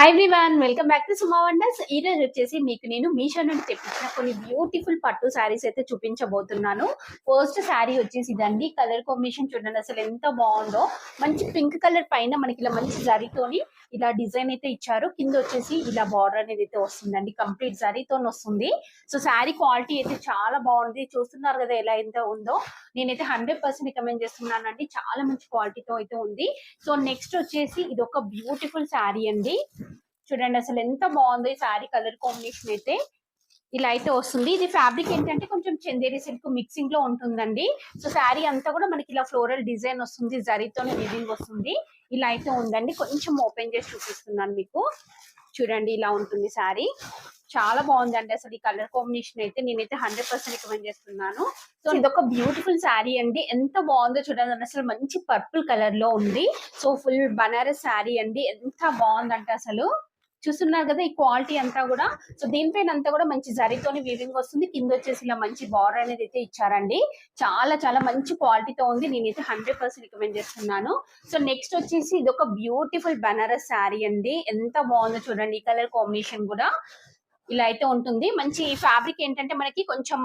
Hi everyone, welcome back to Suma wonders. ఈ రోజు వచ్చేసి మీకు నేను మీషో నుండి తెప్పించిన కొన్ని బ్యూటిఫుల్ పట్టు శారీస్ అయితే చూపించబోతున్నాను. ఫస్ట్ శారీ వచ్చేసి ఇదండి. కలర్ కాంబినేషన్ చూడండి అసలు ఎంత బాగుందో. మంచి పింక్ కలర్ పైన మనకి ఇలా మంచి జరీతోని ఇలా డిజైన్ అయితే ఇచ్చారు. కింద వచ్చేసి ఇలా బార్డర్ అనేది అయితే వస్తుందండి, కంప్లీట్ జరీతో వస్తుంది. సో శారీ క్వాలిటీ అయితే చాలా బాగుంది. చూస్తున్నారు కదా ఎలా ఎంత ఉందో. నేనైతే 100% రికమెండ్ చేస్తున్నానండి. చాలా మంచి క్వాలిటీతో అయితే ఉంది. సో నెక్స్ట్ వచ్చేసి ఇది ఒక బ్యూటిఫుల్ శారీ అండి. చూడండి అసలు ఎంత బాగుందో ఈ శారీ కలర్ కాంబినేషన్ అయితే. ఇలా అయితే వస్తుంది. ఇది ఫ్యాబ్రిక్ ఏంటంటే కొంచెం చందేరి సిల్క్ మిక్సింగ్ లో ఉంటుందండి. సో శారీ అంతా కూడా మనకి ఇలా ఫ్లోరల్ డిజైన్ వస్తుంది, జరీతోనే వీవింగ్ వస్తుంది. ఇలా అయితే ఉందండి. కొంచెం ఓపెన్ చేసి చూపిస్తున్నాను మీకు. చూడండి ఇలా ఉంటుంది శారీ. చాలా బాగుందండి అసలు ఈ కలర్ కాంబినేషన్ అయితే. నేనైతే 100% రికమెండ్ చేస్తున్నాను. సో ఇదొక బ్యూటిఫుల్ శారీ అండి. ఎంత బాగుందో చూడండి అసలు. మంచి పర్పుల్ కలర్ లో ఉంది. సో ఫుల్ బనారస్ శారీ అండి. ఎంత బాగుందంటే అసలు. చూస్తున్నారు కదా ఈ క్వాలిటీ అంతా కూడా. సో దీనిపైన అంతా కూడా మంచి జరీతోని వీవింగ్ వస్తుంది. కింద వచ్చేసి ఇలా మంచి బార్డర్ అనేది అయితే ఇచ్చారండి. చాలా చాలా మంచి క్వాలిటీతో ఉంది. నేనైతే 100% రికమెండ్ చేస్తున్నాను. సో నెక్స్ట్ వచ్చేసి ఇది ఒక బ్యూటిఫుల్ బనారస్ శారీ అండి. ఎంత బాగుందో చూడండి. ఈ కలర్ కాంబినేషన్ కూడా ఇలా అయితే ఉంటుంది. మంచి ఫ్యాబ్రిక్ ఏంటంటే మనకి కొంచెం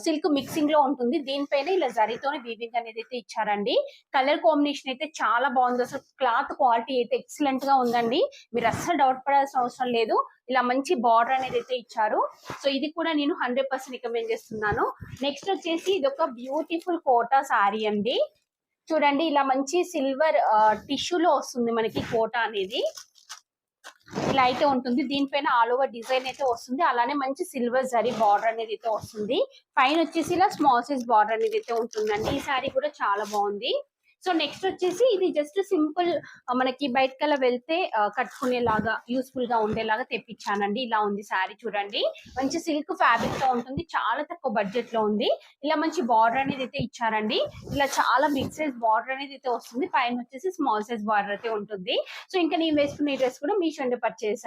సిల్క్ మిక్సింగ్ లో ఉంటుంది. దీనిపైన ఇలా జరీతోనే వీవింగ్ అనేది అయితే ఇచ్చారండి. కలర్ కాంబినేషన్ అయితే చాలా బాగుంది. అసలు క్లాత్ క్వాలిటీ అయితే ఎక్సలెంట్ గా ఉందండి. మీరు అస్సలు డౌట్ పడాల్సిన అవసరం లేదు. ఇలా మంచి బార్డర్ అనేది అయితే ఇచ్చారు. సో ఇది కూడా నేను 100% రికమెండ్ చేస్తున్నాను. నెక్స్ట్ వచ్చేసి ఇది ఒక బ్యూటిఫుల్ కోటా శారీ అండి. చూడండి ఇలా మంచి సిల్వర్ టిష్యూలో వస్తుంది మనకి కోటా అనేది. ఇలా అయితే ఉంటుంది. దీనిపైన ఆల్ ఓవర్ డిజైన్ అయితే వస్తుంది. అలానే మంచి సిల్వర్ జరీ బార్డర్ అనేది అయితే వస్తుంది. పైన వచ్చేసి ఇలా స్మాల్ సైజ్ బార్డర్ అనేది అయితే ఉంటుందండి. ఈ శారీ కూడా చాలా బాగుంది. సో నెక్స్ట్ వచ్చేసి ఇది జస్ట్ సింపుల్ మనకి బయటకల్లా వెళ్తే కట్టుకునేలాగా యూస్ఫుల్ గా ఉండేలాగా తెప్పించానండి. ఇలా ఉంది శారీ చూడండి. మంచి సిల్క్ ఫ్యాబ్రిక్ తో ఉంటుంది. చాలా తక్కువ బడ్జెట్ లో ఉంది. ఇలా మంచి బార్డర్ అనేది అయితే ఇచ్చారండి. ఇలా చాలా బిగ్ సైజ్ బార్డర్ అనేది అయితే వస్తుంది. పైన వచ్చేసి స్మాల్ సైజ్ బార్డర్ అయితే ఉంటుంది. సో ఇంకా నేను వేసుకునే డ్రెస్ కూడా మీషో నుండి పర్చేస్